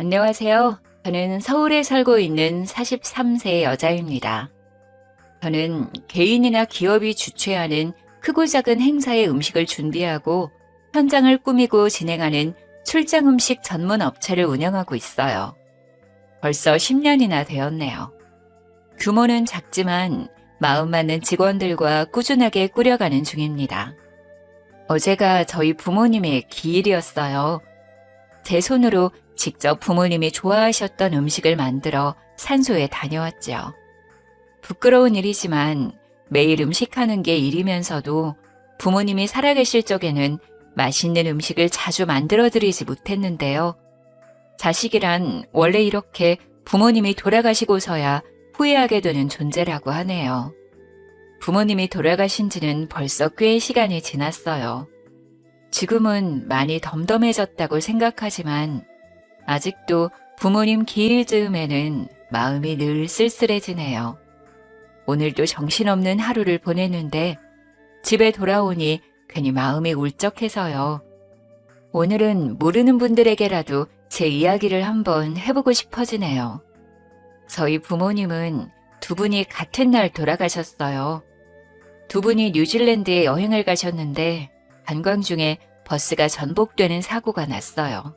안녕하세요. 저는 서울에 살고 있는 43세 여자입니다. 저는 개인이나 기업이 주최하는 크고 작은 행사의 음식을 준비하고 현장을 꾸미고 진행하는 출장 음식 전문 업체를 운영하고 있어요. 벌써 10년이나 되었네요. 규모는 작지만 마음 맞는 직원들과 꾸준하게 꾸려가는 중입니다. 어제가 저희 부모님의 기일이었어요. 제 손으로 직접 부모님이 좋아하셨던 음식을 만들어 산소에 다녀왔지요. 부끄러운 일이지만 매일 음식하는 게 일이면서도 부모님이 살아계실 적에는 맛있는 음식을 자주 만들어드리지 못했는데요. 자식이란 원래 이렇게 부모님이 돌아가시고서야 후회하게 되는 존재라고 하네요. 부모님이 돌아가신 지는 벌써 꽤 시간이 지났어요. 지금은 많이 덤덤해졌다고 생각하지만 아직도 부모님 기일 즈음에는 마음이 늘 쓸쓸해지네요. 오늘도 정신없는 하루를 보냈는데 집에 돌아오니 괜히 마음이 울적해서요. 오늘은 모르는 분들에게라도 제 이야기를 한번 해보고 싶어지네요. 저희 부모님은 두 분이 같은 날 돌아가셨어요. 두 분이 뉴질랜드에 여행을 가셨는데 관광 중에 버스가 전복되는 사고가 났어요.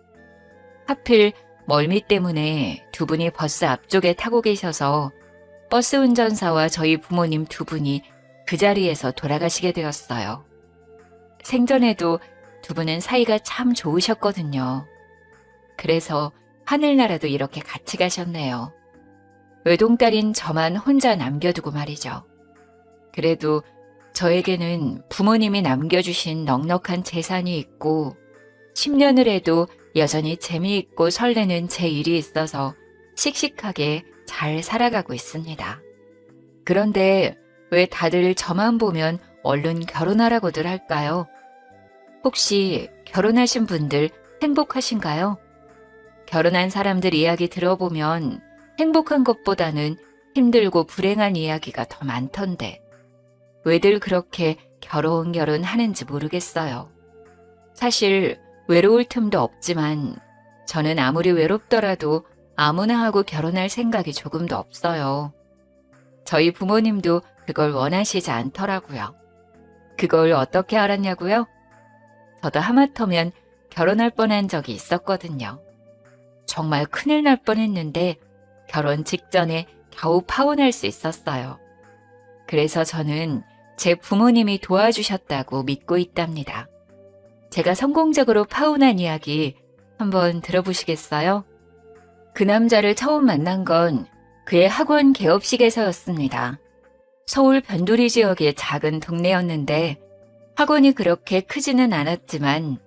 하필 멀미 때문에 두 분이 버스 앞쪽에 타고 계셔서 버스 운전사와 저희 부모님 두 분이 그 자리에서 돌아가시게 되었어요. 생전에도 두 분은 사이가 참 좋으셨거든요. 그래서 하늘나라도 이렇게 같이 가셨네요. 외동딸인 저만 혼자 남겨두고 말이죠. 그래도 저에게는 부모님이 남겨주신 넉넉한 재산이 있고 10년을 해도 여전히 재미있고 설레는 제 일이 있어서 씩씩하게 잘 살아가고 있습니다. 그런데 왜 다들 저만 보면 얼른 결혼하라고들 할까요? 혹시 결혼하신 분들 행복하신가요? 결혼한 사람들 이야기 들어보면 행복한 것보다는 힘들고 불행한 이야기가 더 많던데 왜들 그렇게 결혼 하는지 모르겠어요. 사실 외로울 틈도 없지만 저는 아무리 외롭더라도 아무나 하고 결혼할 생각이 조금도 없어요. 저희 부모님도 그걸 원하시지 않더라고요. 그걸 어떻게 알았냐고요? 저도 하마터면 결혼할 뻔한 적이 있었거든요. 정말 큰일 날 뻔했는데 결혼 직전에 겨우 파혼할 수 있었어요. 그래서 저는 제 부모님이 도와주셨다고 믿고 있답니다. 제가 성공적으로 파혼한 이야기 한번 들어보시겠어요? 그 남자를 처음 만난 건 그의 학원 개업식에서였습니다. 서울 변두리 지역의 작은 동네였는데 학원이 그렇게 크지는 않았지만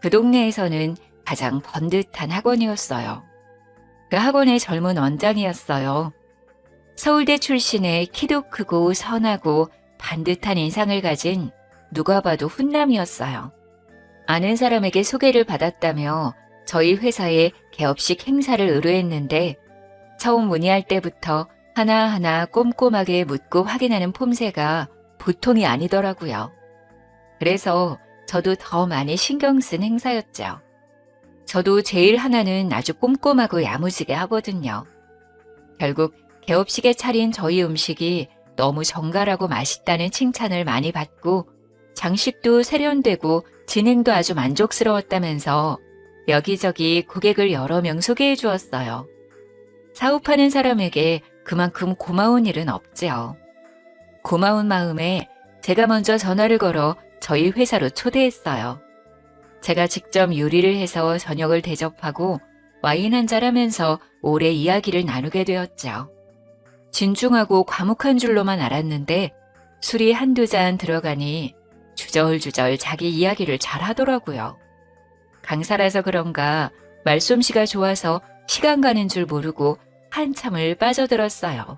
그 동네에서는 가장 번듯한 학원이었어요. 그 학원의 젊은 원장이었어요. 서울대 출신의 키도 크고 선하고 반듯한 인상을 가진 누가 봐도 훈남이었어요. 아는 사람에게 소개를 받았다며 저희 회사에 개업식 행사를 의뢰했는데 처음 문의할 때부터 하나하나 꼼꼼하게 묻고 확인하는 폼새가 보통이 아니더라고요. 그래서 저도 더 많이 신경 쓴 행사였죠. 저도 제일 하나는 아주 꼼꼼하고 야무지게 하거든요. 결국 개업식에 차린 저희 음식이 너무 정갈하고 맛있다는 칭찬을 많이 받고 장식도 세련되고 진행도 아주 만족스러웠다면서 여기저기 고객을 여러 명 소개해 주었어요. 사업하는 사람에게 그만큼 고마운 일은 없지요. 고마운 마음에 제가 먼저 전화를 걸어 저희 회사로 초대했어요. 제가 직접 요리를 해서 저녁을 대접하고 와인 한잔 하면서 오래 이야기를 나누게 되었죠. 진중하고 과묵한 줄로만 알았는데 술이 한두 잔 들어가니 주절주절 자기 이야기를 잘 하더라고요. 강사라서 그런가 말솜씨가 좋아서 시간 가는 줄 모르고 한참을 빠져들었어요.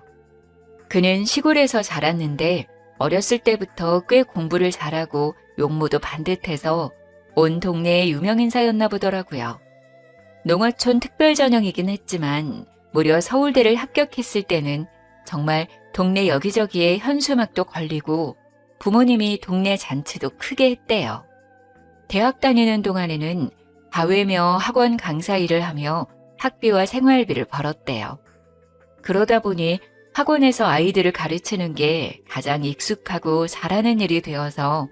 그는 시골에서 자랐는데 어렸을 때부터 꽤 공부를 잘하고 용모도 반듯해서 온 동네의 유명인사였나 보더라고요. 농어촌 특별전형이긴 했지만 무려 서울대를 합격했을 때는 정말 동네 여기저기에 현수막도 걸리고 부모님이 동네 잔치도 크게 했대요. 대학 다니는 동안에는 과외며 학원 강사 일을 하며 학비와 생활비를 벌었대요. 그러다 보니 학원에서 아이들을 가르치는 게 가장 익숙하고 잘하는 일이 되어서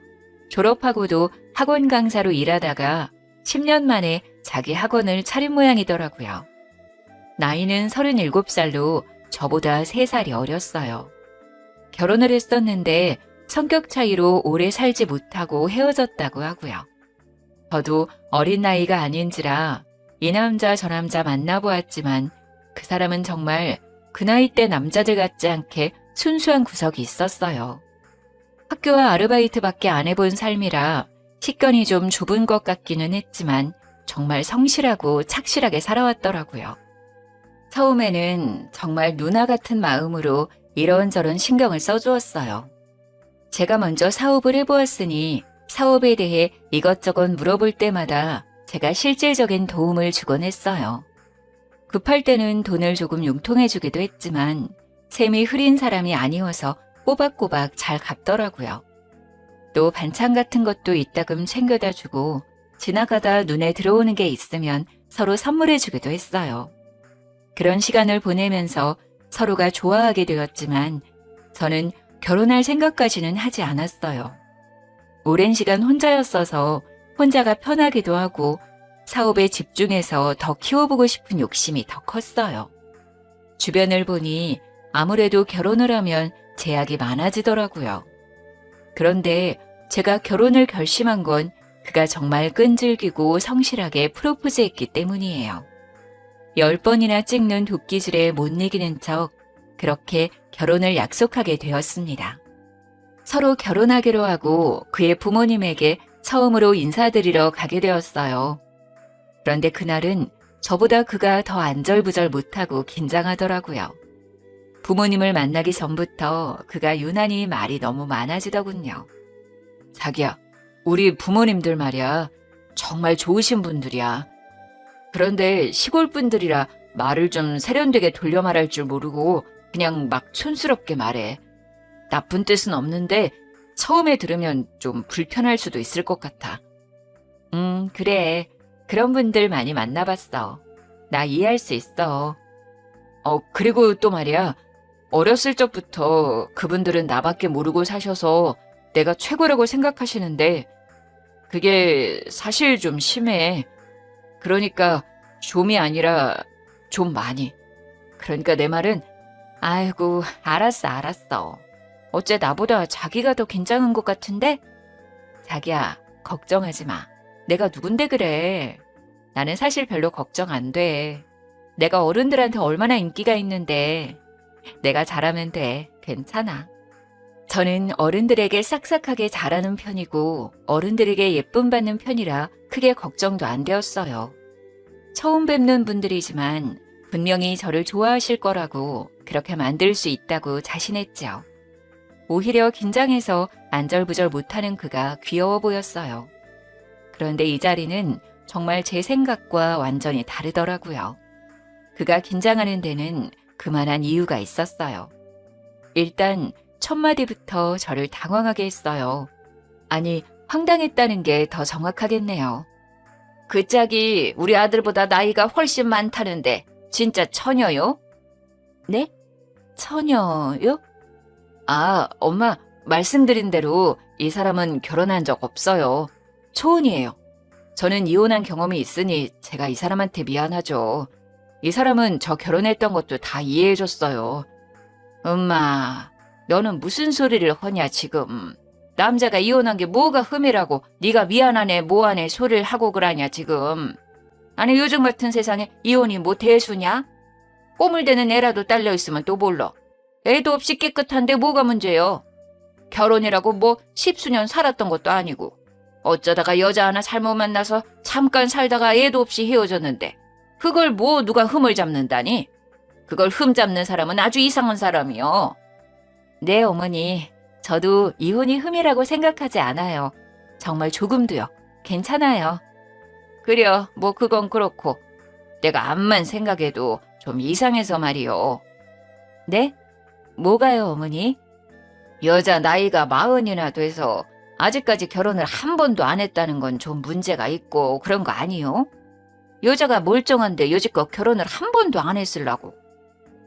졸업하고도 학원 강사로 일하다가 10년 만에 자기 학원을 차린 모양이더라고요. 나이는 37살로 저보다 3살이 어렸어요. 결혼을 했었는데 성격 차이로 오래 살지 못하고 헤어졌다고 하고요. 저도 어린 나이가 아닌지라 이 남자 저 남자 만나보았지만 그 사람은 정말 그 나이 때 남자들 같지 않게 순수한 구석이 있었어요. 학교와 아르바이트밖에 안 해본 삶이라 식견이 좀 좁은 것 같기는 했지만 정말 성실하고 착실하게 살아왔더라고요. 처음에는 정말 누나 같은 마음으로 이런저런 신경을 써주었어요. 제가 먼저 사업을 해보았으니 사업에 대해 이것저것 물어볼 때마다 제가 실질적인 도움을 주곤 했어요. 급할 때는 돈을 조금 융통해주기도 했지만 셈이 흐린 사람이 아니어서 꼬박꼬박 잘 갚더라고요. 또 반찬 같은 것도 이따금 챙겨다 주고 지나가다 눈에 들어오는 게 있으면 서로 선물해주기도 했어요. 그런 시간을 보내면서 서로가 좋아하게 되었지만 저는 결혼할 생각까지는 하지 않았어요. 오랜 시간 혼자였어서 혼자가 편하기도 하고 사업에 집중해서 더 키워보고 싶은 욕심이 더 컸어요. 주변을 보니 아무래도 결혼을 하면 제약이 많아지더라고요. 그런데 제가 결혼을 결심한 건 그가 정말 끈질기고 성실하게 프로포즈했기 때문이에요. 10번이나 찍는 도끼질에 못 이기는 척 그렇게 결혼을 약속하게 되었습니다. 서로 결혼하기로 하고 그의 부모님에게 처음으로 인사드리러 가게 되었어요. 그런데 그날은 저보다 그가 더 안절부절 못하고 긴장하더라고요. 부모님을 만나기 전부터 그가 유난히 말이 너무 많아지더군요. 자기야, 우리 부모님들 말이야. 정말 좋으신 분들이야. 그런데 시골 분들이라 말을 좀 세련되게 돌려 말할 줄 모르고 그냥 막 촌스럽게 말해. 나쁜 뜻은 없는데 처음에 들으면 좀 불편할 수도 있을 것 같아. 그래. 그런 분들 많이 만나봤어. 나 이해할 수 있어. 그리고 또 말이야. 어렸을 적부터 그분들은 나밖에 모르고 사셔서 내가 최고라고 생각하시는데 그게 사실 좀 심해. 그러니까 좀이 아니라 좀 많이. 그러니까 내 말은 아이고 알았어. 어째 나보다 자기가 더 긴장한 것 같은데? 자기야 걱정하지 마. 내가 누군데 그래. 나는 사실 별로 걱정 안 돼. 내가 어른들한테 얼마나 인기가 있는데 내가 잘하면 돼. 괜찮아. 저는 어른들에게 싹싹하게 잘하는 편이고 어른들에게 예쁨 받는 편이라 크게 걱정도 안 되었어요. 처음 뵙는 분들이지만 분명히 저를 좋아하실 거라고 그렇게 만들 수 있다고 자신했죠. 오히려 긴장해서 안절부절 못하는 그가 귀여워 보였어요. 그런데 이 자리는 정말 제 생각과 완전히 다르더라고요. 그가 긴장하는 데는 그만한 이유가 있었어요. 일단 첫 마디부터 저를 당황하게 했어요. 아니, 황당했다는 게 더 정확하겠네요. 그 짝이 우리 아들보다 나이가 훨씬 많다는데 진짜 처녀요? 네? 처녀요? 아, 엄마 말씀드린 대로 이 사람은 결혼한 적 없어요. 초혼이에요. 저는 이혼한 경험이 있으니 제가 이 사람한테 미안하죠. 이 사람은 저 결혼했던 것도 다 이해해줬어요. 엄마, 너는 무슨 소리를 하냐 지금. 남자가 이혼한 게 뭐가 흠이라고 네가 미안하네 뭐하네 소리를 하고 그러냐 지금. 아니 요즘 같은 세상에 이혼이 뭐 대수냐? 꼬물대는 애라도 딸려있으면 또 몰라. 애도 없이 깨끗한데 뭐가 문제요? 결혼이라고 뭐 십수년 살았던 것도 아니고 어쩌다가 여자 하나 잘못 만나서 잠깐 살다가 애도 없이 헤어졌는데 그걸 뭐 누가 흠을 잡는다니? 그걸 흠 잡는 사람은 아주 이상한 사람이요. 네 어머니, 저도 이혼이 흠이라고 생각하지 않아요. 정말 조금도요. 괜찮아요. 그려, 뭐 그건 그렇고 내가 암만 생각해도 좀 이상해서 말이요. 네? 뭐가요 어머니? 여자 나이가 40이나 돼서 아직까지 결혼을 한 번도 안 했다는 건 좀 문제가 있고 그런 거 아니요? 여자가 멀쩡한데 여지껏 결혼을 한 번도 안 했으려고.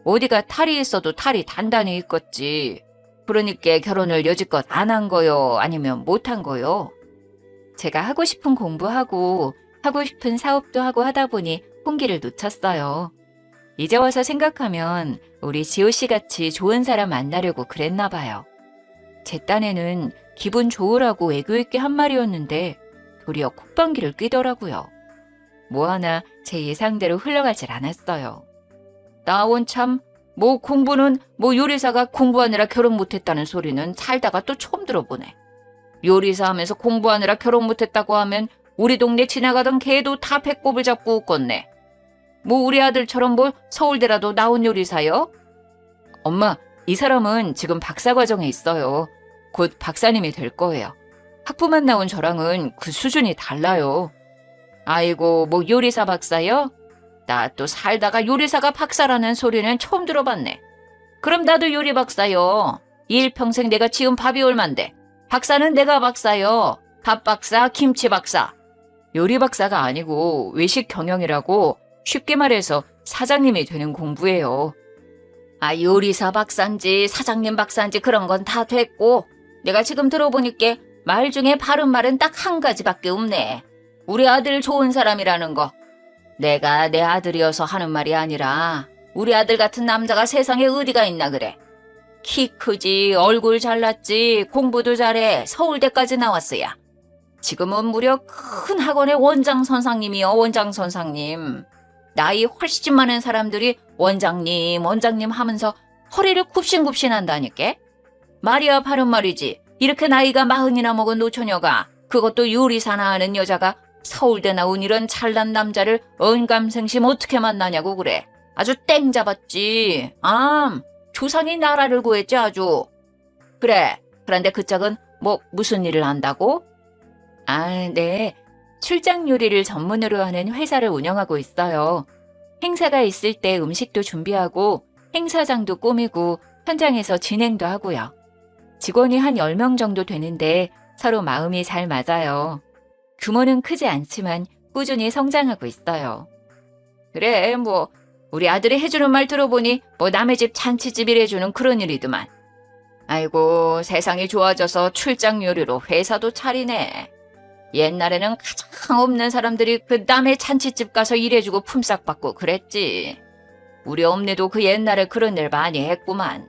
어디가 탈이 있어도 탈이 단단히 있겠지. 그러니까 결혼을 여지껏 안 한 거요? 아니면 못 한 거요? 제가 하고 싶은 공부하고 하고 싶은 사업도 하고 하다 보니 홍기를 놓쳤어요. 이제 와서 생각하면 우리 지호 씨 같이 좋은 사람 만나려고 그랬나 봐요. 제 딴에는 기분 좋으라고 애교 있게 한 말이었는데 도리어 콧방귀를 뀌더라고요. 뭐 하나 제 예상대로 흘러가질 않았어요. 나 원참 뭐 공부는 뭐 요리사가 공부하느라 결혼 못했다는 소리는 살다가 또 처음 들어보네. 요리사 하면서 공부하느라 결혼 못했다고 하면 우리 동네 지나가던 개도 다 배꼽을 잡고 웃겠네. 뭐 우리 아들처럼 뭐 서울대라도 나온 요리사요? 엄마, 이 사람은 지금 박사과정에 있어요. 곧 박사님이 될 거예요. 학부만 나온 저랑은 그 수준이 달라요. 아이고, 뭐 요리사 박사요? 나 또 살다가 요리사가 박사라는 소리는 처음 들어봤네. 그럼 나도 요리 박사요. 일평생 내가 지은 밥이 얼만데. 박사는 내가 박사요. 밥 박사, 김치 박사. 요리 박사가 아니고 외식 경영이라고 쉽게 말해서 사장님이 되는 공부예요. 아, 요리사 박사인지 사장님 박사인지 그런 건 다 됐고 내가 지금 들어보니까 말 중에 바른 말은 딱 한 가지밖에 없네. 우리 아들 좋은 사람이라는 거. 내가 내 아들이어서 하는 말이 아니라 우리 아들 같은 남자가 세상에 어디가 있나 그래. 키 크지, 얼굴 잘났지, 공부도 잘해, 서울대까지 나왔어야. 지금은 무려 큰 학원의 원장 선생님이요, 원장 선생님. 나이 훨씬 많은 사람들이 원장님, 원장님 하면서 허리를 굽신굽신 한다니까. 말이야 바른 말이지. 이렇게 나이가 40이나 먹은 노처녀가, 그것도 요리사나 하는 여자가 서울대 나온 이런 잘난 남자를 언감생심 어떻게 만나냐고 그래. 아주 땡 잡았지. 조상이 나라를 구했지 아주. 그래, 그런데 그 짝은 뭐 무슨 일을 한다고? 네. 출장 요리를 전문으로 하는 회사를 운영하고 있어요. 행사가 있을 때 음식도 준비하고 행사장도 꾸미고 현장에서 진행도 하고요. 직원이 한 10명 정도 되는데 서로 마음이 잘 맞아요. 규모는 크지 않지만 꾸준히 성장하고 있어요. 그래, 뭐 우리 아들이 해주는 말 들어보니 뭐 남의 집 잔치집이래주는 그런 일이더만. 아이고, 세상이 좋아져서 출장 요리로 회사도 차리네. 옛날에는 가장 없는 사람들이 그 남의 잔치집 가서 일해주고 품삯 받고 그랬지. 우리 엄니도 그 옛날에 그런 일 많이 했구만.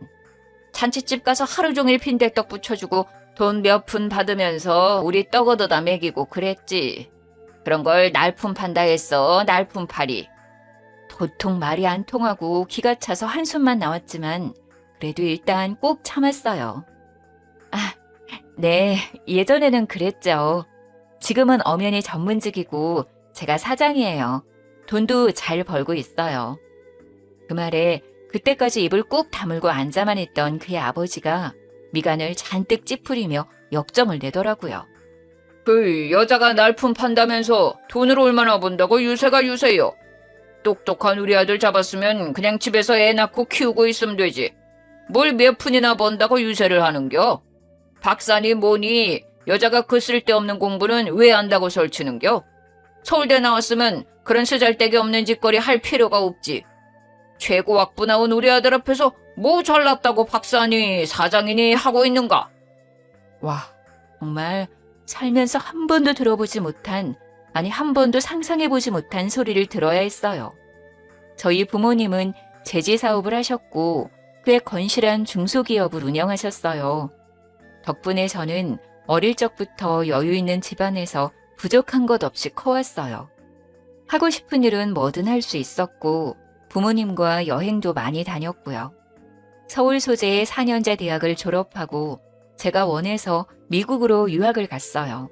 잔치집 가서 하루 종일 빈대떡 부쳐주고 돈 몇 푼 받으면서 우리 떡 얻어다 먹이고 그랬지. 그런 걸 날품 판다 했어, 날품팔이. 도통 말이 안 통하고 기가 차서 한숨만 나왔지만 그래도 일단 꼭 참았어요. 네, 예전에는 그랬죠. 지금은 엄연히 전문직이고 제가 사장이에요. 돈도 잘 벌고 있어요. 그 말에 그때까지 입을 꾹 다물고 앉아만 있던 그의 아버지가 미간을 잔뜩 찌푸리며 역정을 내더라고요. 그 여자가 날품 판다면서 돈을 얼마나 번다고 유세가 유세요. 똑똑한 우리 아들 잡았으면 그냥 집에서 애 낳고 키우고 있으면 되지. 뭘 몇 푼이나 번다고 유세를 하는겨? 박사니 뭐니 여자가 그 쓸데없는 공부는 왜 한다고 설치는겨? 서울대 나왔으면 그런 쓰잘데기 없는 짓거리 할 필요가 없지. 최고학부 나온 우리 아들 앞에서 뭐 잘났다고 박사니 사장이니 하고 있는가? 와, 정말 살면서 한 번도 들어보지 못한, 아니 한 번도 상상해보지 못한 소리를 들어야 했어요. 저희 부모님은 제지 사업을 하셨고 꽤 건실한 중소기업을 운영하셨어요. 덕분에 저는 어릴 적부터 여유 있는 집안에서 부족한 것 없이 커왔어요. 하고 싶은 일은 뭐든 할 수 있었고 부모님과 여행도 많이 다녔고요. 서울 소재의 4년제 대학을 졸업하고 제가 원해서 미국으로 유학을 갔어요.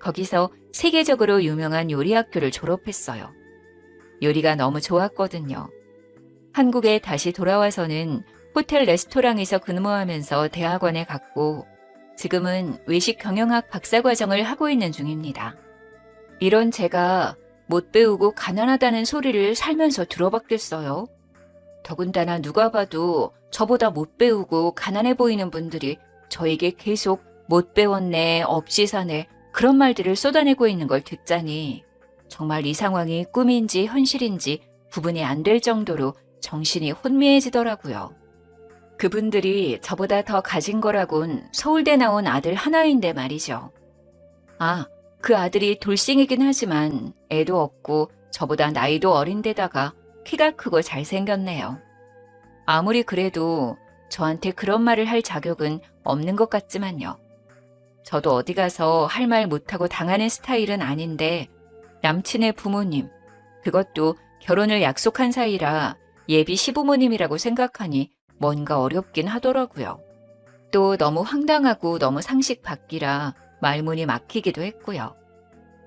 거기서 세계적으로 유명한 요리학교를 졸업했어요. 요리가 너무 좋았거든요. 한국에 다시 돌아와서는 호텔 레스토랑에서 근무하면서 대학원에 갔고 지금은 외식 경영학 박사과정을 하고 있는 중입니다. 이런 제가 못 배우고 가난하다는 소리를 살면서 들어봤겠어요? 더군다나 누가 봐도 저보다 못 배우고 가난해 보이는 분들이 저에게 계속 못 배웠네, 없이 사네 그런 말들을 쏟아내고 있는 걸 듣자니 정말 이 상황이 꿈인지 현실인지 구분이 안 될 정도로 정신이 혼미해지더라고요. 그분들이 저보다 더 가진 거라곤 서울대 나온 아들 하나인데 말이죠. 아, 그 아들이 돌싱이긴 하지만 애도 없고 저보다 나이도 어린데다가 키가 크고 잘생겼네요. 아무리 그래도 저한테 그런 말을 할 자격은 없는 것 같지만요. 저도 어디 가서 할 말 못하고 당하는 스타일은 아닌데 남친의 부모님, 그것도 결혼을 약속한 사이라 예비 시부모님이라고 생각하니 뭔가 어렵긴 하더라고요. 또 너무 황당하고 너무 상식 밖이라 말문이 막히기도 했고요.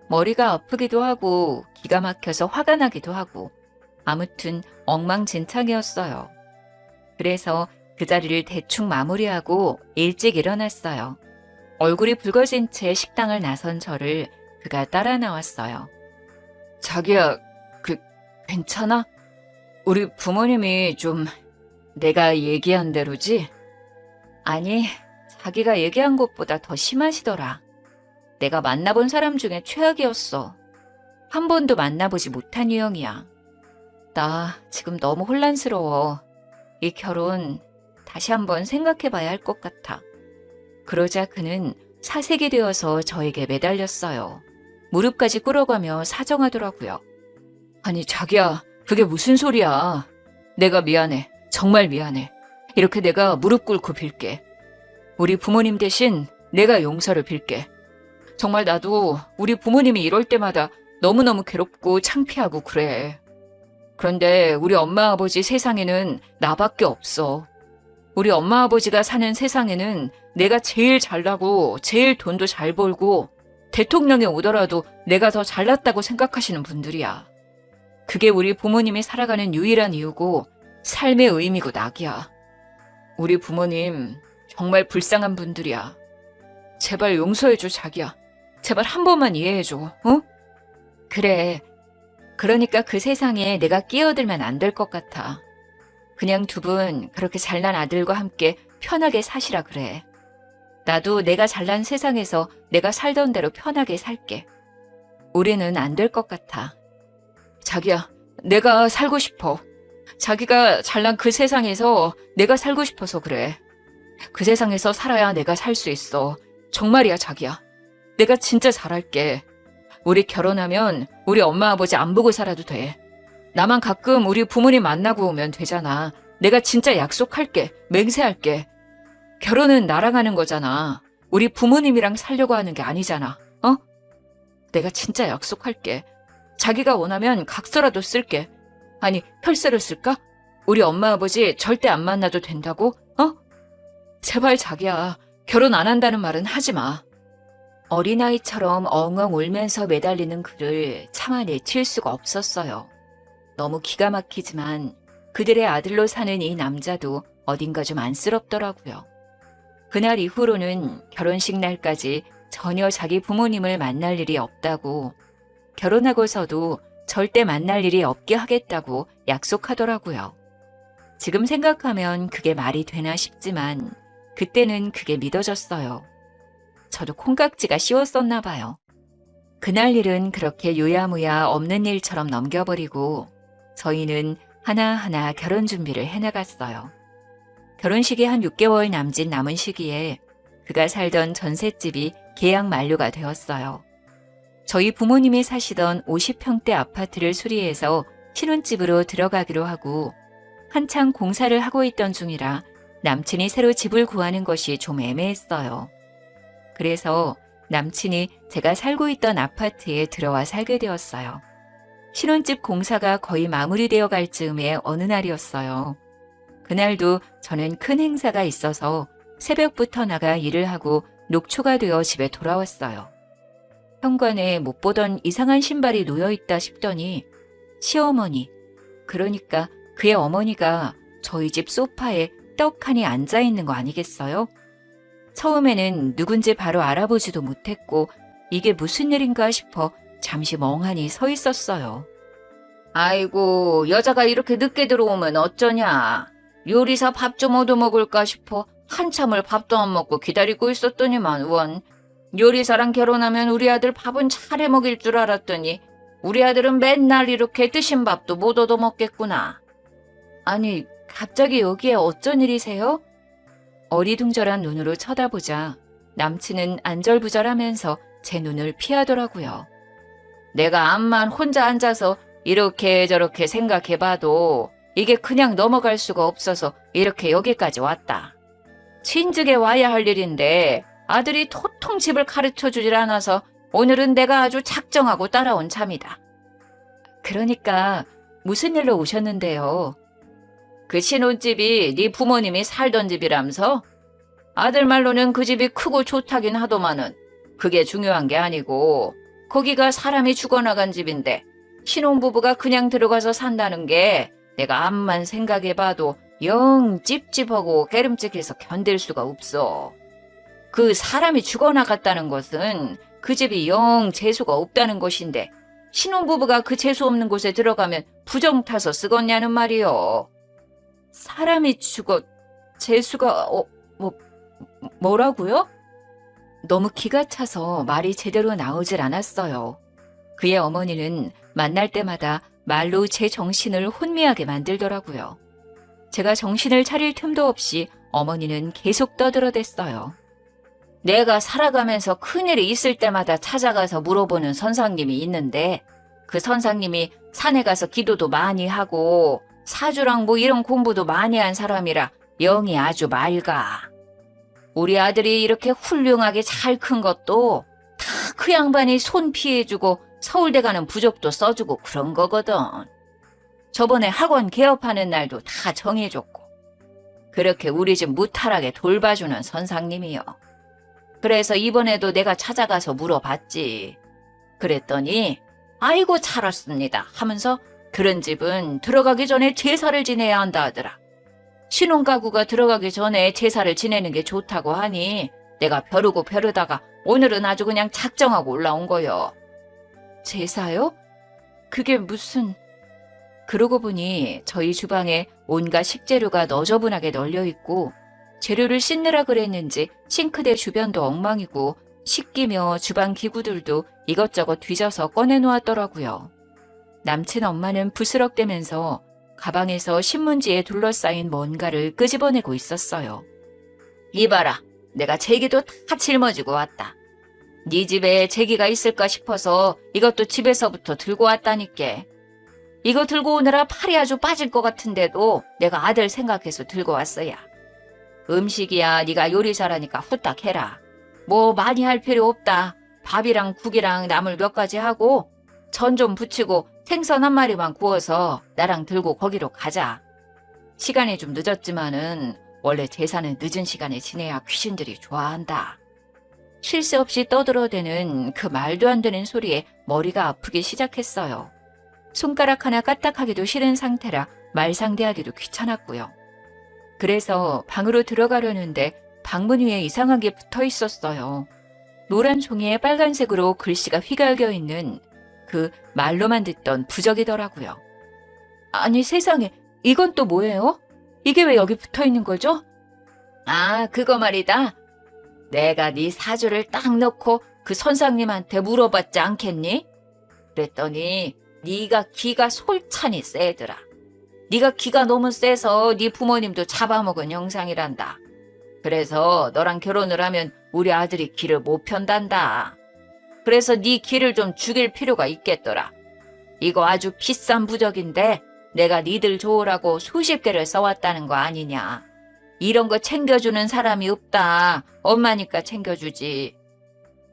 머리가 아프기도 하고 기가 막혀서 화가 나기도 하고 아무튼 엉망진창이었어요. 그래서 그 자리를 대충 마무리하고 일찍 일어났어요. 얼굴이 붉어진 채 식당을 나선 저를 그가 따라 나왔어요. 자기야, 괜찮아? 우리 부모님이 좀 내가 얘기한 대로지? 아니, 자기가 얘기한 것보다 더 심하시더라. 내가 만나본 사람 중에 최악이었어. 한 번도 만나보지 못한 유형이야. 나 지금 너무 혼란스러워. 이 결혼 다시 한번 생각해봐야 할 것 같아. 그러자 그는 사색이 되어서 저에게 매달렸어요. 무릎까지 꿇어가며 사정하더라고요. 아니 자기야, 그게 무슨 소리야. 내가 미안해. 정말 미안해. 이렇게 내가 무릎 꿇고 빌게. 우리 부모님 대신 내가 용서를 빌게. 정말 나도 우리 부모님이 이럴 때마다 너무너무 괴롭고 창피하고 그래. 그런데 우리 엄마 아버지 세상에는 나밖에 없어. 우리 엄마 아버지가 사는 세상에는 내가 제일 잘나고 제일 돈도 잘 벌고 대통령이 오더라도 내가 더 잘났다고 생각하시는 분들이야. 그게 우리 부모님이 살아가는 유일한 이유고 삶의 의미고 낙이야. 우리 부모님 정말 불쌍한 분들이야. 제발 용서해줘 자기야. 제발 한 번만 이해해줘. 어? 그래. 그러니까 그 세상에 내가 끼어들면 안 될 것 같아. 그냥 두 분 그렇게 잘난 아들과 함께 편하게 사시라 그래. 나도 내가 잘난 세상에서 내가 살던 대로 편하게 살게. 우리는 안 될 것 같아. 자기야, 내가 살고 싶어. 자기가 잘난 그 세상에서 내가 살고 싶어서 그래. 그 세상에서 살아야 내가 살 수 있어. 정말이야 자기야. 내가 진짜 잘할게. 우리 결혼하면 우리 엄마 아버지 안 보고 살아도 돼. 나만 가끔 우리 부모님 만나고 오면 되잖아. 내가 진짜 약속할게. 맹세할게. 결혼은 나랑 하는 거잖아. 우리 부모님이랑 살려고 하는 게 아니잖아. 어? 내가 진짜 약속할게. 자기가 원하면 각서라도 쓸게. 아니, 혈서를 쓸까? 우리 엄마 아버지 절대 안 만나도 된다고? 어? 제발 자기야. 결혼 안 한다는 말은 하지 마. 어린아이처럼 엉엉 울면서 매달리는 그를 차마 내칠 수가 없었어요. 너무 기가 막히지만 그들의 아들로 사는 이 남자도 어딘가 좀 안쓰럽더라고요. 그날 이후로는 결혼식 날까지 전혀 자기 부모님을 만날 일이 없다고, 결혼하고서도 절대 만날 일이 없게 하겠다고 약속하더라고요. 지금 생각하면 그게 말이 되나 싶지만 그때는 그게 믿어졌어요. 저도 콩깍지가 씌웠었나 봐요. 그날 일은 그렇게 유야무야 없는 일처럼 넘겨버리고 저희는 하나하나 결혼 준비를 해나갔어요. 결혼식이 한 6개월 남짓 남은 시기에 그가 살던 전셋집이 계약 만료가 되었어요. 저희 부모님이 사시던 50평대 아파트를 수리해서 신혼집으로 들어가기로 하고 한창 공사를 하고 있던 중이라 남친이 새로 집을 구하는 것이 좀 애매했어요. 그래서 남친이 제가 살고 있던 아파트에 들어와 살게 되었어요. 신혼집 공사가 거의 마무리되어 갈 즈음의 어느 날이었어요. 그날도 저는 큰 행사가 있어서 새벽부터 나가 일을 하고 녹초가 되어 집에 돌아왔어요. 현관에 못 보던 이상한 신발이 놓여있다 싶더니 시어머니, 그러니까 그의 어머니가 저희 집 소파에 떡하니 앉아있는 거 아니겠어요? 처음에는 누군지 바로 알아보지도 못했고 이게 무슨 일인가 싶어 잠시 멍하니 서 있었어요. 아이고, 여자가 이렇게 늦게 들어오면 어쩌냐. 요리사 밥 좀 얻어먹을까 싶어 한참을 밥도 안 먹고 기다리고 있었더니만 원. 요리사랑 결혼하면 우리 아들 밥은 차려 먹일 줄 알았더니 우리 아들은 맨날 이렇게 뜨신 밥도 못 얻어먹겠구나. 아니, 갑자기 여기에 어쩐 일이세요? 어리둥절한 눈으로 쳐다보자 남친은 안절부절하면서 제 눈을 피하더라고요. 내가 암만 혼자 앉아서 이렇게 저렇게 생각해봐도 이게 그냥 넘어갈 수가 없어서 이렇게 여기까지 왔다. 친즉에 와야 할 일인데 아들이 도통 집을 가르쳐주질 않아서 오늘은 내가 아주 작정하고 따라온 참이다. 그러니까 무슨 일로 오셨는데요? 그 신혼집이 네 부모님이 살던 집이라면서? 아들 말로는 그 집이 크고 좋다긴 하더만은 그게 중요한 게 아니고 거기가 사람이 죽어나간 집인데 신혼부부가 그냥 들어가서 산다는 게 내가 암만 생각해봐도 영 찝찝하고 깨름직해서 견딜 수가 없어. 그 사람이 죽어나갔다는 것은 그 집이 영 재수가 없다는 것인데 신혼부부가 그 재수 없는 곳에 들어가면 부정 타서 쓰겄냐는 말이요. 사람이 죽어 재수가 뭐라고요? 너무 기가 차서 말이 제대로 나오질 않았어요. 그의 어머니는 만날 때마다 말로 제 정신을 혼미하게 만들더라고요. 제가 정신을 차릴 틈도 없이 어머니는 계속 떠들어댔어요. 내가 살아가면서 큰일이 있을 때마다 찾아가서 물어보는 선상님이 있는데 그 선상님이 산에 가서 기도도 많이 하고 사주랑 뭐 이런 공부도 많이 한 사람이라 영이 아주 맑아. 우리 아들이 이렇게 훌륭하게 잘 큰 것도 다 그 양반이 손 피해주고 서울대 가는 부적도 써주고 그런 거거든. 저번에 학원 개업하는 날도 다 정해줬고 그렇게 우리 집 무탈하게 돌봐주는 선상님이요. 그래서 이번에도 내가 찾아가서 물어봤지. 그랬더니 아이고 잘 왔습니다 하면서 그런 집은 들어가기 전에 제사를 지내야 한다 하더라. 신혼가구가 들어가기 전에 제사를 지내는 게 좋다고 하니 내가 벼르고 벼르다가 오늘은 아주 그냥 작정하고 올라온 거요. 제사요? 그게 무슨... 그러고 보니 저희 주방에 온갖 식재료가 너저분하게 널려있고 재료를 씻느라 그랬는지 싱크대 주변도 엉망이고 식기며 주방 기구들도 이것저것 뒤져서 꺼내놓았더라고요. 남친 엄마는 부스럭대면서 가방에서 신문지에 둘러싸인 뭔가를 끄집어내고 있었어요. 이봐라, 내가 제기도 다 짊어지고 왔다. 네 집에 제기가 있을까 싶어서 이것도 집에서부터 들고 왔다니까. 이거 들고 오느라 팔이 아주 빠질 것 같은데도 내가 아들 생각해서 들고 왔어야. 음식이야 네가 요리 잘하니까 후딱 해라. 뭐 많이 할 필요 없다. 밥이랑 국이랑 나물 몇 가지 하고 전 좀 부치고 생선 한 마리만 구워서 나랑 들고 거기로 가자. 시간이 좀 늦었지만은 원래 제사는 늦은 시간에 지내야 귀신들이 좋아한다. 쉴 새 없이 떠들어대는 그 말도 안 되는 소리에 머리가 아프기 시작했어요. 손가락 하나 까딱하기도 싫은 상태라 말 상대하기도 귀찮았고요. 그래서 방으로 들어가려는데 방문 위에 이상한 게 붙어 있었어요. 노란 종이에 빨간색으로 글씨가 휘갈겨 있는 그 말로만 듣던 부적이더라고요. 아니 세상에, 이건 또 뭐예요? 이게 왜 여기 붙어 있는 거죠? 아, 그거 말이다. 내가 네 사주를 딱 넣고 그 선상님한테 물어봤지 않겠니? 그랬더니 네가 기가 솔찬히 세더라. 네가 기가 너무 세서 네 부모님도 잡아먹은 형상이란다. 그래서 너랑 결혼을 하면 우리 아들이 기를 못 편단다. 그래서 네 기를 좀 죽일 필요가 있겠더라. 이거 아주 비싼 부적인데 내가 니들 좋으라고 수십 개를 써왔다는 거 아니냐. 이런 거 챙겨주는 사람이 없다. 엄마니까 챙겨주지.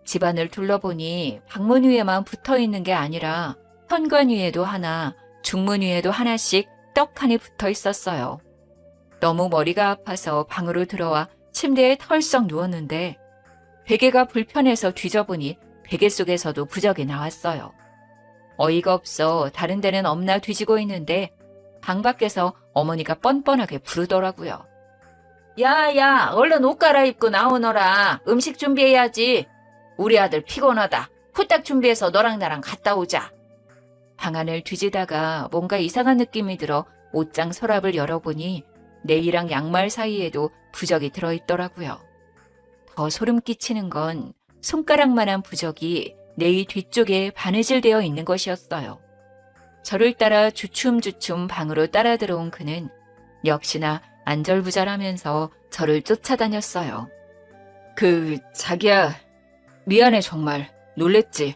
집안을 둘러보니 방문 위에만 붙어있는 게 아니라 현관 위에도 하나, 중문 위에도 하나씩 떡하니 붙어 있었어요. 너무 머리가 아파서 방으로 들어와 침대에 털썩 누웠는데 베개가 불편해서 뒤져보니 베개 속에서도 부적이 나왔어요. 어이가 없어 다른 데는 없나 뒤지고 있는데 방 밖에서 어머니가 뻔뻔하게 부르더라고요. 야야, 얼른 옷 갈아입고 나오너라. 음식 준비해야지. 우리 아들 피곤하다. 후딱 준비해서 너랑 나랑 갔다 오자. 방 안을 뒤지다가 뭔가 이상한 느낌이 들어 옷장 서랍을 열어보니 내이랑 양말 사이에도 부적이 들어있더라고요. 더 소름 끼치는 건 손가락만한 부적이 내 뒤쪽에 바느질되어 있는 것이었어요. 저를 따라 주춤주춤 방으로 따라 들어온 그는 역시나 안절부절하면서 저를 쫓아다녔어요. 자기야, 미안해 정말. 놀랬지.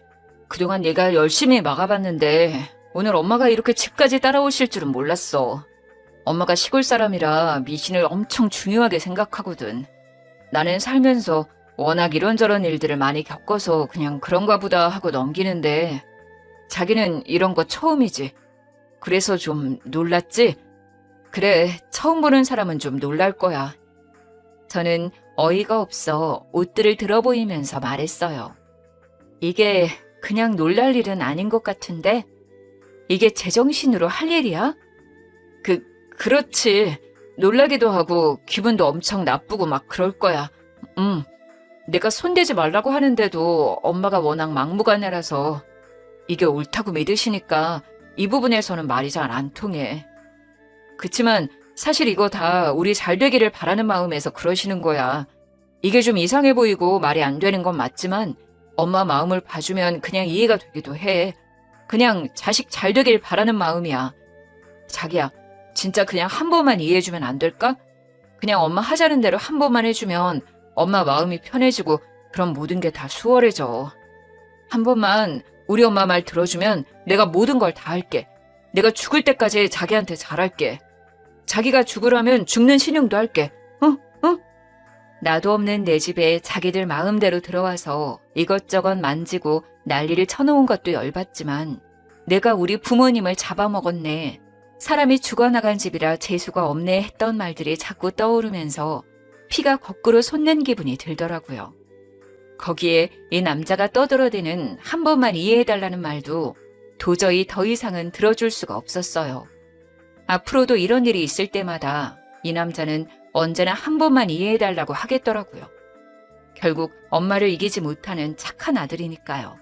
그동안 내가 열심히 막아봤는데 오늘 엄마가 이렇게 집까지 따라오실 줄은 몰랐어. 엄마가 시골 사람이라 미신을 엄청 중요하게 생각하거든. 나는 살면서 워낙 이런저런 일들을 많이 겪어서 그냥 그런가 보다 하고 넘기는데 자기는 이런 거 처음이지. 그래서 좀 놀랐지? 그래, 처음 보는 사람은 좀 놀랄 거야. 저는 어이가 없어 옷들을 들어보이면서 말했어요. 이게 그냥 놀랄 일은 아닌 것 같은데? 이게 제정신으로 할 일이야? 그렇지. 놀라기도 하고 기분도 엄청 나쁘고 막 그럴 거야. 내가 손대지 말라고 하는데도 엄마가 워낙 막무가내라서 이게 옳다고 믿으시니까 이 부분에서는 말이 잘 안 통해. 그치만 사실 이거 다 우리 잘 되기를 바라는 마음에서 그러시는 거야. 이게 좀 이상해 보이고 말이 안 되는 건 맞지만 엄마 마음을 봐주면 그냥 이해가 되기도 해. 그냥 자식 잘 되길 바라는 마음이야. 자기야, 진짜 그냥 한 번만 이해해주면 안 될까? 그냥 엄마 하자는 대로 한 번만 해주면 엄마 마음이 편해지고 그럼 모든 게 다 수월해져. 한 번만 우리 엄마 말 들어주면 내가 모든 걸 다 할게. 내가 죽을 때까지 자기한테 잘할게. 자기가 죽으라면 죽는 신용도 할게. 응? 나도 없는 내 집에 자기들 마음대로 들어와서 이것저것 만지고 난리를 쳐놓은 것도 열받지만 내가 우리 부모님을 잡아먹었네. 사람이 죽어나간 집이라 재수가 없네 했던 말들이 자꾸 떠오르면서 피가 거꾸로 솟는 기분이 들더라고요. 거기에 이 남자가 떠들어대는 한 번만 이해해달라는 말도 도저히 더 이상은 들어줄 수가 없었어요. 앞으로도 이런 일이 있을 때마다 이 남자는 언제나 한 번만 이해해달라고 하겠더라고요. 결국 엄마를 이기지 못하는 착한 아들이니까요.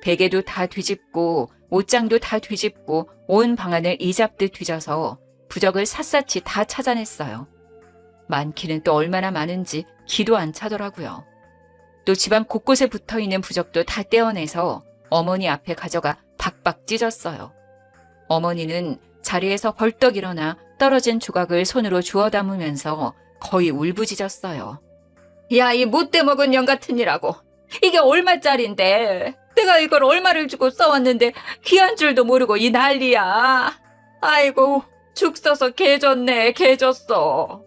베개도 다 뒤집고 옷장도 다 뒤집고 온 방안을 이잡듯 뒤져서 부적을 샅샅이 다 찾아냈어요. 많기는 또 얼마나 많은지 기도 안 차더라고요. 또 집안 곳곳에 붙어있는 부적도 다 떼어내서 어머니 앞에 가져가 박박 찢었어요. 어머니는 자리에서 벌떡 일어나 떨어진 조각을 손으로 주워 담으면서 거의 울부짖었어요. 야, 이 못돼 먹은 년 같은 이라고. 이게 얼마짜린데. 내가 이걸 얼마를 주고 써왔는데 귀한 줄도 모르고 이 난리야. 아이고, 죽 써서 개졌네, 개졌어.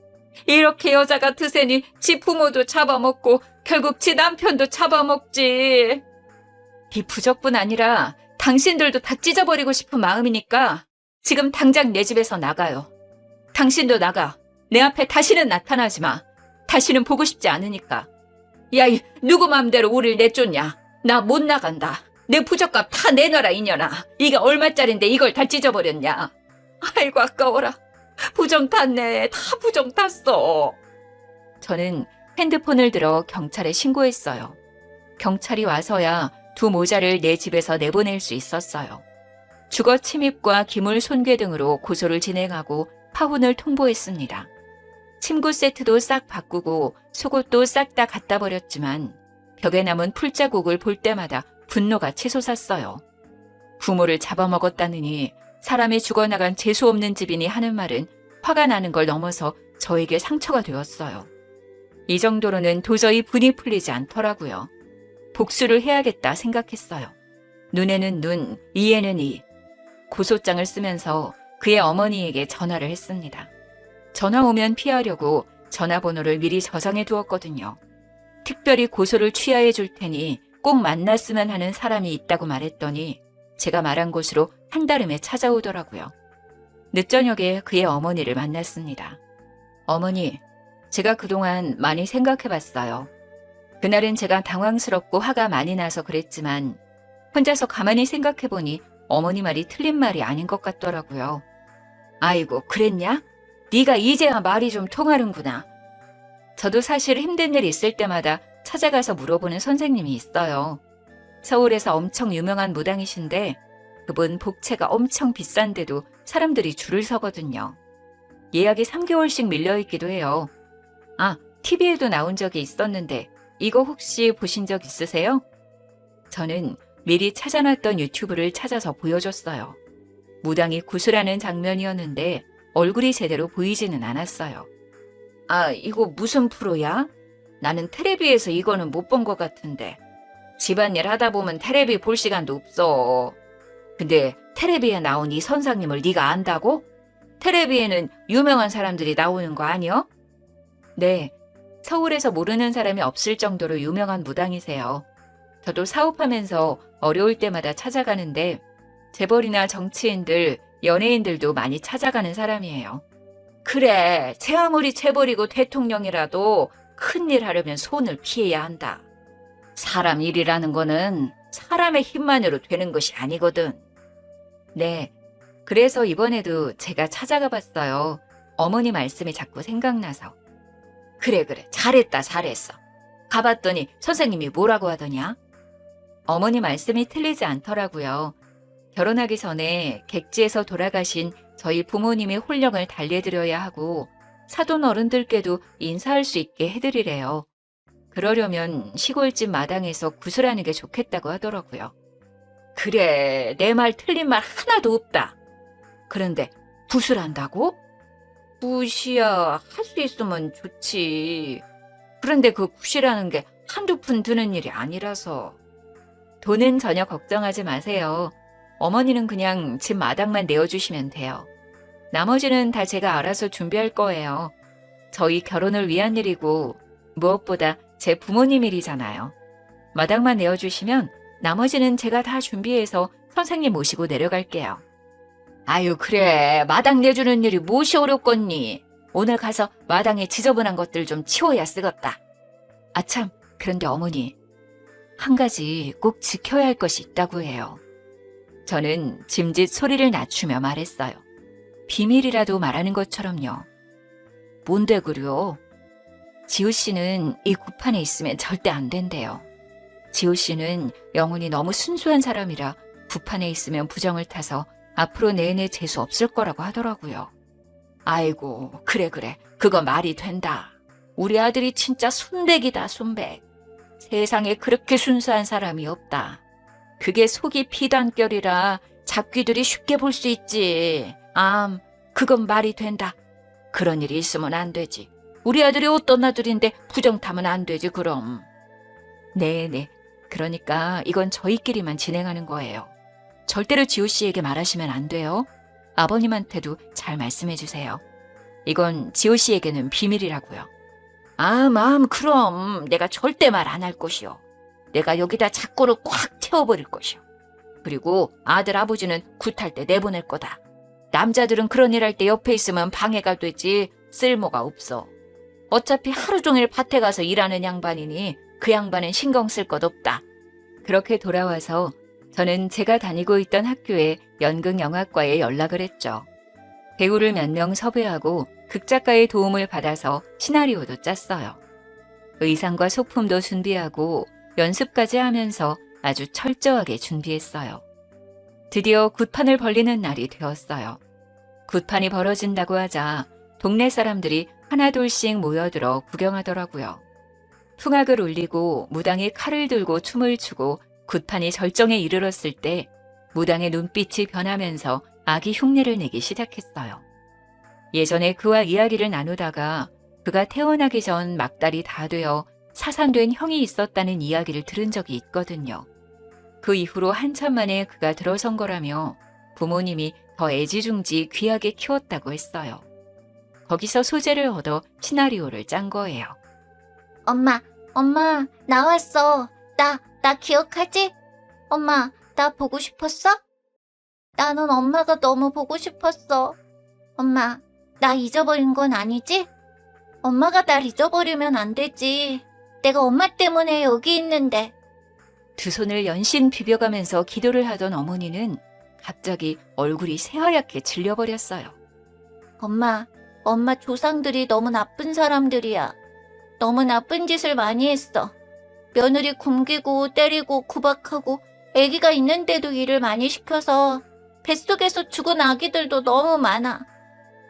이렇게 여자 같으세니 지 부모도 잡아먹고 결국 지 남편도 잡아먹지. 이 부적뿐 아니라 당신들도 다 찢어버리고 싶은 마음이니까 지금 당장 내 집에서 나가요. 당신도 나가. 내 앞에 다시는 나타나지 마. 다시는 보고 싶지 않으니까. 야, 이 누구 맘대로 우릴 내쫓냐. 나 못 나간다. 내 부적값 다 내놔라, 이년아. 이게 얼마짜린데 이걸 다 찢어버렸냐. 아이고, 아까워라. 부정 탔네. 다 부정 탔어. 저는 핸드폰을 들어 경찰에 신고했어요. 경찰이 와서야 두 모자를 내 집에서 내보낼 수 있었어요. 주거 침입과 기물 손괴 등으로 고소를 진행하고 파혼을 통보했습니다. 침구 세트도 싹 바꾸고 속옷도 싹 다 갖다 버렸지만 벽에 남은 풀자국을 볼 때마다 분노가 치솟았어요. 부모를 잡아먹었다느니 사람이 죽어나간 재수 없는 집이니 하는 말은 화가 나는 걸 넘어서 저에게 상처가 되었어요. 이 정도로는 도저히 분이 풀리지 않더라고요. 복수를 해야겠다 생각했어요. 눈에는 눈, 이에는 이. 고소장을 쓰면서 그의 어머니에게 전화를 했습니다. 전화 오면 피하려고 전화번호를 미리 저장해 두었거든요. 특별히 고소를 취하해 줄 테니 꼭 만났으면 하는 사람이 있다고 말했더니 제가 말한 곳으로 한달음에 찾아오더라고요. 늦저녁에 그의 어머니를 만났습니다. 어머니, 제가 그동안 많이 생각해봤어요. 그날은 제가 당황스럽고 화가 많이 나서 그랬지만 혼자서 가만히 생각해보니 어머니 말이 틀린 말이 아닌 것 같더라고요. 아이고, 그랬냐? 네가 이제야 말이 좀 통하는구나. 저도 사실 힘든 일 있을 때마다 찾아가서 물어보는 선생님이 있어요. 서울에서 엄청 유명한 무당이신데 그분 복채가 엄청 비싼데도 사람들이 줄을 서거든요. 예약이 3개월씩 밀려있기도 해요. 아, TV에도 나온 적이 있었는데 이거 혹시 보신 적 있으세요? 저는 미리 찾아놨던 유튜브를 찾아서 보여줬어요. 무당이 구슬하는 장면이었는데 얼굴이 제대로 보이지는 않았어요. 아, 이거 무슨 프로야? 나는 텔레비에서 이거는 못 본 것 같은데. 집안일 하다 보면 텔레비 볼 시간도 없어. 근데 텔레비에 나온 이 선상님을 네가 안다고? 텔레비에는 유명한 사람들이 나오는 거 아니야? 네, 서울에서 모르는 사람이 없을 정도로 유명한 무당이세요. 저도 사업하면서 어려울 때마다 찾아가는데 재벌이나 정치인들, 연예인들도 많이 찾아가는 사람이에요. 그래, 제 아무리 재벌이고 대통령이라도 큰일 하려면 손을 피해야 한다. 사람 일이라는 거는 사람의 힘만으로 되는 것이 아니거든. 네, 그래서 이번에도 제가 찾아가 봤어요. 어머니 말씀이 자꾸 생각나서. 그래, 잘했어. 가봤더니 선생님이 뭐라고 하더냐? 어머니 말씀이 틀리지 않더라고요. 결혼하기 전에 객지에서 돌아가신 저희 부모님의 혼령을 달래드려야 하고 사돈 어른들께도 인사할 수 있게 해드리래요. 그러려면 시골집 마당에서 구슬하는 게 좋겠다고 하더라고요. 그래, 내 말 틀린 말 하나도 없다. 그런데 구슬한다고? 굿이야, 할 수 있으면 좋지. 그런데 그 굿이라는 게 한두 푼 드는 일이 아니라서. 돈은 전혀 걱정하지 마세요. 어머니는 그냥 집 마당만 내어주시면 돼요. 나머지는 다 제가 알아서 준비할 거예요. 저희 결혼을 위한 일이고 무엇보다 제 부모님 일이잖아요. 마당만 내어주시면 나머지는 제가 다 준비해서 선생님 모시고 내려갈게요. 아유, 그래, 마당 내주는 일이 무엇이 어렵겠니? 오늘 가서 마당에 지저분한 것들 좀 치워야 쓰겄다. 아참, 그런데 어머니, 한 가지 꼭 지켜야 할 것이 있다고 해요. 저는 짐짓 소리를 낮추며 말했어요. 비밀이라도 말하는 것처럼요. 뭔데 그려? 지호 씨는 이 굿판에 있으면 절대 안 된대요. 지호 씨는 영혼이 너무 순수한 사람이라 굿판에 있으면 부정을 타서 앞으로 내내 재수 없을 거라고 하더라고요. 아이고, 그래. 그거 말이 된다. 우리 아들이 진짜 순백이다, 순백. 세상에 그렇게 순수한 사람이 없다. 그게 속이 피단결이라 잡귀들이 쉽게 볼 수 있지. 그건 말이 된다. 그런 일이 있으면 안 되지. 우리 아들이 어떤 아들인데 부정 타면 안 되지, 그럼. 네네. 그러니까 이건 저희끼리만 진행하는 거예요. 절대로 지호 씨에게 말하시면 안 돼요. 아버님한테도 잘 말씀해 주세요. 이건 지호 씨에게는 비밀이라고요. 그럼 내가 절대 말 안 할 것이요. 내가 여기다 작고를 꽉 채워버릴 것이요. 그리고 아들 아버지는 굿할 때 내보낼 거다. 남자들은 그런 일 할 때 옆에 있으면 방해가 되지 쓸모가 없어. 어차피 하루 종일 밭에 가서 일하는 양반이니 그 양반은 신경 쓸 것 없다. 그렇게 돌아와서 저는 제가 다니고 있던 학교에 연극영화과에 연락을 했죠. 배우를 몇 명 섭외하고 극작가의 도움을 받아서 시나리오도 짰어요. 의상과 소품도 준비하고 연습까지 하면서 아주 철저하게 준비했어요. 드디어 굿판을 벌리는 날이 되었어요. 굿판이 벌어진다고 하자 동네 사람들이 하나둘씩 모여들어 구경하더라고요. 풍악을 울리고 무당이 칼을 들고 춤을 추고 굿판이 절정에 이르렀을 때 무당의 눈빛이 변하면서 아기 흉내를 내기 시작했어요. 예전에 그와 이야기를 나누다가 그가 태어나기 전 막달이 다 되어 사산된 형이 있었다는 이야기를 들은 적이 있거든요. 그 이후로 한참 만에 그가 들어선 거라며 부모님이 더 애지중지 귀하게 키웠다고 했어요. 거기서 소재를 얻어 시나리오를 짠 거예요. 엄마, 나왔어. 나 기억하지? 엄마, 나 보고 싶었어? 나는 엄마가 너무 보고 싶었어. 엄마, 나 잊어버린 건 아니지? 엄마가 날 잊어버리면 안 되지. 내가 엄마 때문에 여기 있는데. 두 손을 연신 비벼가면서 기도를 하던 어머니는 갑자기 얼굴이 새하얗게 질려버렸어요. 엄마 조상들이 너무 나쁜 사람들이야. 너무 나쁜 짓을 많이 했어. 며느리 굶기고 때리고 구박하고 아기가 있는데도 일을 많이 시켜서 뱃속에서 죽은 아기들도 너무 많아.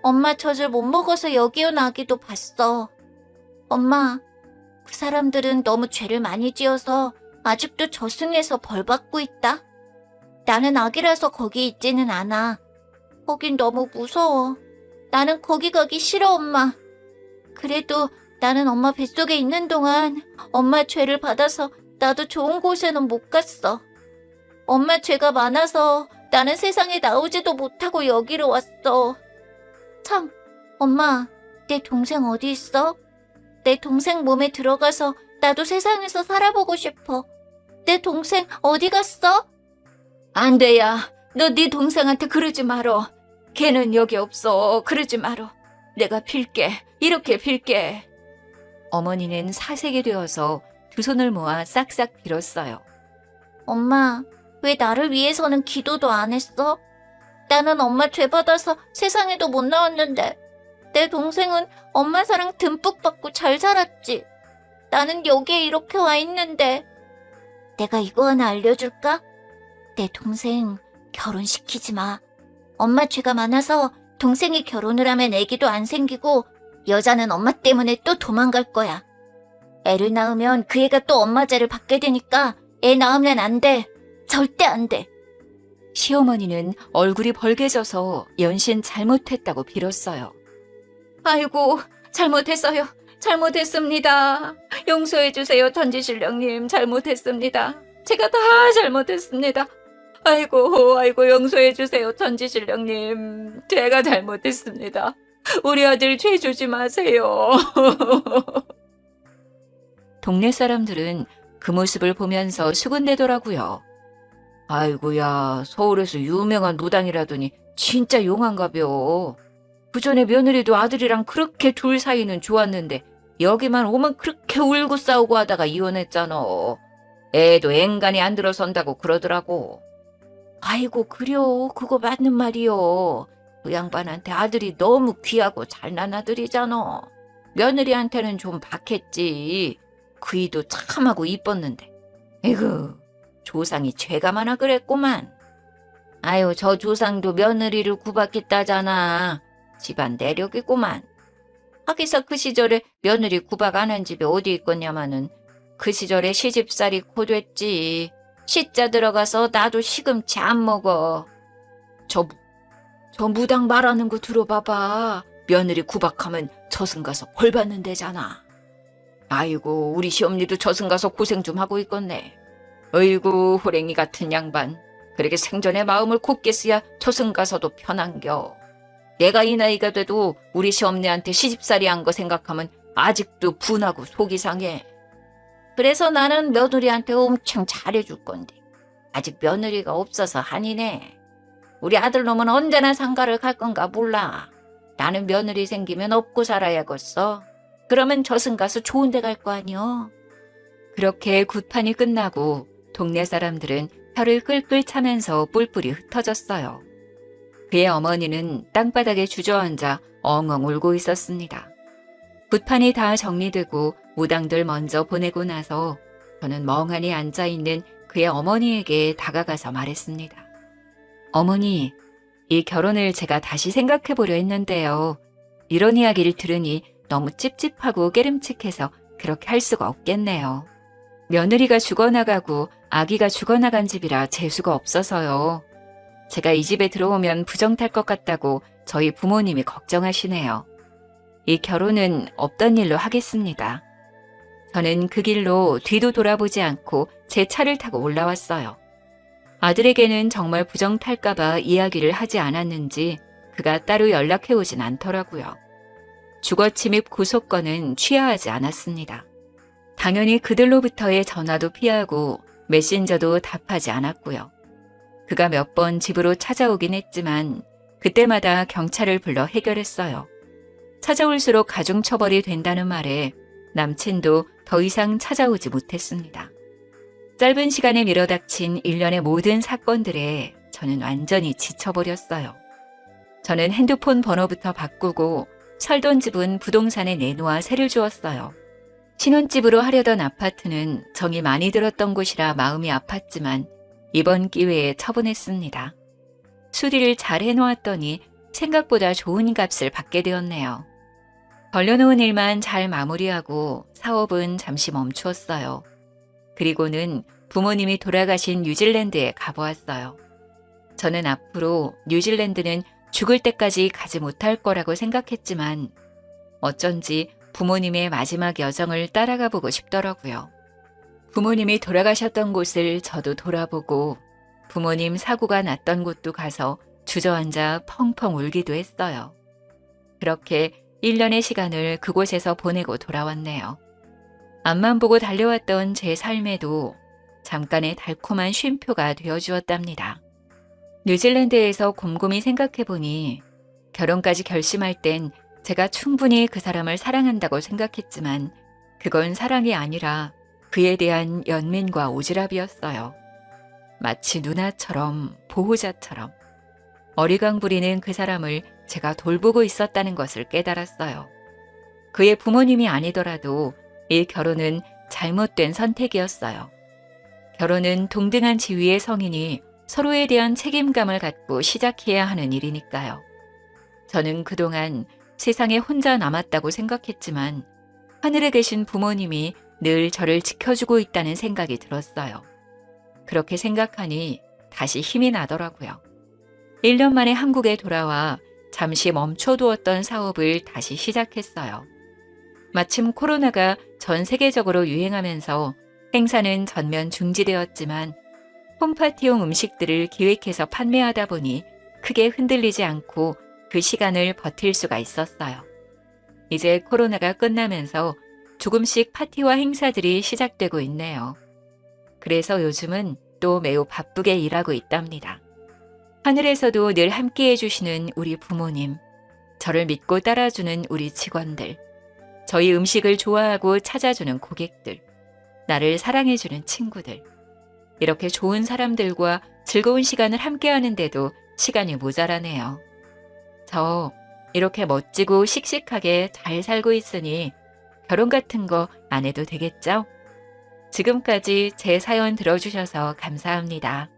엄마 젖을 못 먹어서 여기 온 아기도 봤어. 엄마, 그 사람들은 너무 죄를 많이 지어서 아직도 저승에서 벌 받고 있다. 나는 아기라서 거기 있지는 않아. 거긴 너무 무서워. 나는 거기 가기 싫어, 엄마. 그래도 나는 엄마 뱃속에 있는 동안 엄마 죄를 받아서 나도 좋은 곳에는 못 갔어. 엄마 죄가 많아서 나는 세상에 나오지도 못하고 여기로 왔어. 참, 엄마, 내 동생 어디 있어? 내 동생 몸에 들어가서 나도 세상에서 살아보고 싶어. 내 동생 어디 갔어? 안 돼야. 너 네 동생한테 그러지 말어. 걔는 여기 없어. 그러지 말어. 내가 빌게. 이렇게 빌게. 어머니는 사색이 되어서 두 손을 모아 싹싹 빌었어요. 엄마, 왜 나를 위해서는 기도도 안 했어? 나는 엄마 죄 받아서 세상에도 못 나왔는데 내 동생은 엄마 사랑 듬뿍 받고 잘 살았지. 나는 여기에 이렇게 와 있는데. 내가 이거 하나 알려줄까? 내 동생 결혼시키지 마. 엄마 죄가 많아서 동생이 결혼을 하면 애기도 안 생기고 여자는 엄마 때문에 또 도망갈 거야. 애를 낳으면 그 애가 또 엄마 죄를 받게 되니까 애 낳으면 안 돼. 절대 안 돼. 시어머니는 얼굴이 벌개져서 연신 잘못했다고 빌었어요. 아이고, 잘못했어요. 잘못했습니다. 용서해주세요, 천지신령님. 잘못했습니다. 제가 다 잘못했습니다. 아이고, 용서해주세요, 천지신령님. 제가 잘못했습니다. 우리 아들 죄 주지 마세요. 동네 사람들은 그 모습을 보면서 수군대더라고요. 아이고야, 서울에서 유명한 무당이라더니 진짜 용한가벼. 그전에 며느리도 아들이랑 그렇게 둘 사이는 좋았는데 여기만 오면 그렇게 울고 싸우고 하다가 이혼했잖아. 애도 앵간히 안 들어선다고 그러더라고. 아이고, 그려. 그거 맞는 말이요. 그 양반한테 아들이 너무 귀하고 잘난 아들이잖아. 며느리한테는 좀 박했지. 그이도 참하고 이뻤는데. 에구, 조상이 죄가 많아 그랬구만. 아유, 저 조상도 며느리를 구박했다잖아. 집안 내력이구만. 하기사 그 시절에 며느리 구박 안 한 집에 어디 있겠냐마는 그 시절에 시집살이 고됐지. 시자 들어가서 나도 시금치 안 먹어. 저 무당 말하는 거 들어봐봐. 며느리 구박하면 저승 가서 벌 받는 데잖아. 아이고, 우리 시엄니도 저승 가서 고생 좀 하고 있겠네. 어이구, 호랭이 같은 양반. 그렇게 생전에 마음을 굳게 쓰야 저승 가서도 편한겨. 내가 이 나이가 돼도 우리 시엄니한테 시집살이 한 거 생각하면 아직도 분하고 속이 상해. 그래서 나는 며느리한테 엄청 잘해줄 건데 아직 며느리가 없어서 한이네. 우리 아들놈은 언제나 상가를 갈 건가 몰라. 나는 며느리 생기면 업고 살아야겠어. 그러면 저승 가서 좋은 데 갈 거 아니여. 그렇게 굿판이 끝나고 동네 사람들은 혀를 끌끌 차면서 뿔뿔이 흩어졌어요. 그의 어머니는 땅바닥에 주저앉아 엉엉 울고 있었습니다. 굿판이 다 정리되고 무당들 먼저 보내고 나서 저는 멍하니 앉아있는 그의 어머니에게 다가가서 말했습니다. 어머니, 이 결혼을 제가 다시 생각해보려 했는데요. 이런 이야기를 들으니 너무 찝찝하고 깨름칙해서 그렇게 할 수가 없겠네요. 며느리가 죽어나가고 아기가 죽어나간 집이라 재수가 없어서요. 제가 이 집에 들어오면 부정 탈 것 같다고 저희 부모님이 걱정하시네요. 이 결혼은 없던 일로 하겠습니다. 저는 그 길로 뒤도 돌아보지 않고 제 차를 타고 올라왔어요. 아들에게는 정말 부정 탈까봐 이야기를 하지 않았는지 그가 따로 연락해오진 않더라고요. 주거침입 구속건은 취하하지 않았습니다. 당연히 그들로부터의 전화도 피하고 메신저도 답하지 않았고요. 그가 몇 번 집으로 찾아오긴 했지만 그때마다 경찰을 불러 해결했어요. 찾아올수록 가중처벌이 된다는 말에 남친도 더 이상 찾아오지 못했습니다. 짧은 시간에 밀어닥친 일련의 모든 사건들에 저는 완전히 지쳐버렸어요. 저는 핸드폰 번호부터 바꾸고 살던 집은 부동산에 내놓아 세를 주었어요. 신혼집으로 하려던 아파트는 정이 많이 들었던 곳이라 마음이 아팠지만 이번 기회에 처분했습니다. 수리를 잘 해놓았더니 생각보다 좋은 값을 받게 되었네요. 벌려놓은 일만 잘 마무리하고 사업은 잠시 멈추었어요. 그리고는 부모님이 돌아가신 뉴질랜드에 가보았어요. 저는 앞으로 뉴질랜드는 죽을 때까지 가지 못할 거라고 생각했지만 어쩐지 부모님의 마지막 여정을 따라가 보고 싶더라고요. 부모님이 돌아가셨던 곳을 저도 돌아보고 부모님 사고가 났던 곳도 가서 주저앉아 펑펑 울기도 했어요. 그렇게 1년의 시간을 그곳에서 보내고 돌아왔네요. 앞만 보고 달려왔던 제 삶에도 잠깐의 달콤한 쉼표가 되어주었답니다. 뉴질랜드에서 곰곰이 생각해보니 결혼까지 결심할 땐 제가 충분히 그 사람을 사랑한다고 생각했지만 그건 사랑이 아니라 그에 대한 연민과 오지랖이었어요. 마치 누나처럼 보호자처럼 어리광 부리는 그 사람을 제가 돌보고 있었다는 것을 깨달았어요. 그의 부모님이 아니더라도 이 결혼은 잘못된 선택이었어요. 결혼은 동등한 지위의 성인이 서로에 대한 책임감을 갖고 시작해야 하는 일이니까요. 저는 그동안 세상에 혼자 남았다고 생각했지만 하늘에 계신 부모님이 늘 저를 지켜주고 있다는 생각이 들었어요. 그렇게 생각하니 다시 힘이 나더라고요. 1년 만에 한국에 돌아와 잠시 멈춰두었던 사업을 다시 시작했어요. 마침 코로나가 전 세계적으로 유행하면서 행사는 전면 중지되었지만 홈파티용 음식들을 기획해서 판매하다 보니 크게 흔들리지 않고 그 시간을 버틸 수가 있었어요. 이제 코로나가 끝나면서 조금씩 파티와 행사들이 시작되고 있네요. 그래서 요즘은 또 매우 바쁘게 일하고 있답니다. 하늘에서도 늘 함께해 주시는 우리 부모님, 저를 믿고 따라주는 우리 직원들, 저희 음식을 좋아하고 찾아주는 고객들, 나를 사랑해주는 친구들, 이렇게 좋은 사람들과 즐거운 시간을 함께 하는데도 시간이 모자라네요. 저 이렇게 멋지고 씩씩하게 잘 살고 있으니 결혼 같은 거 안 해도 되겠죠? 지금까지 제 사연 들어주셔서 감사합니다.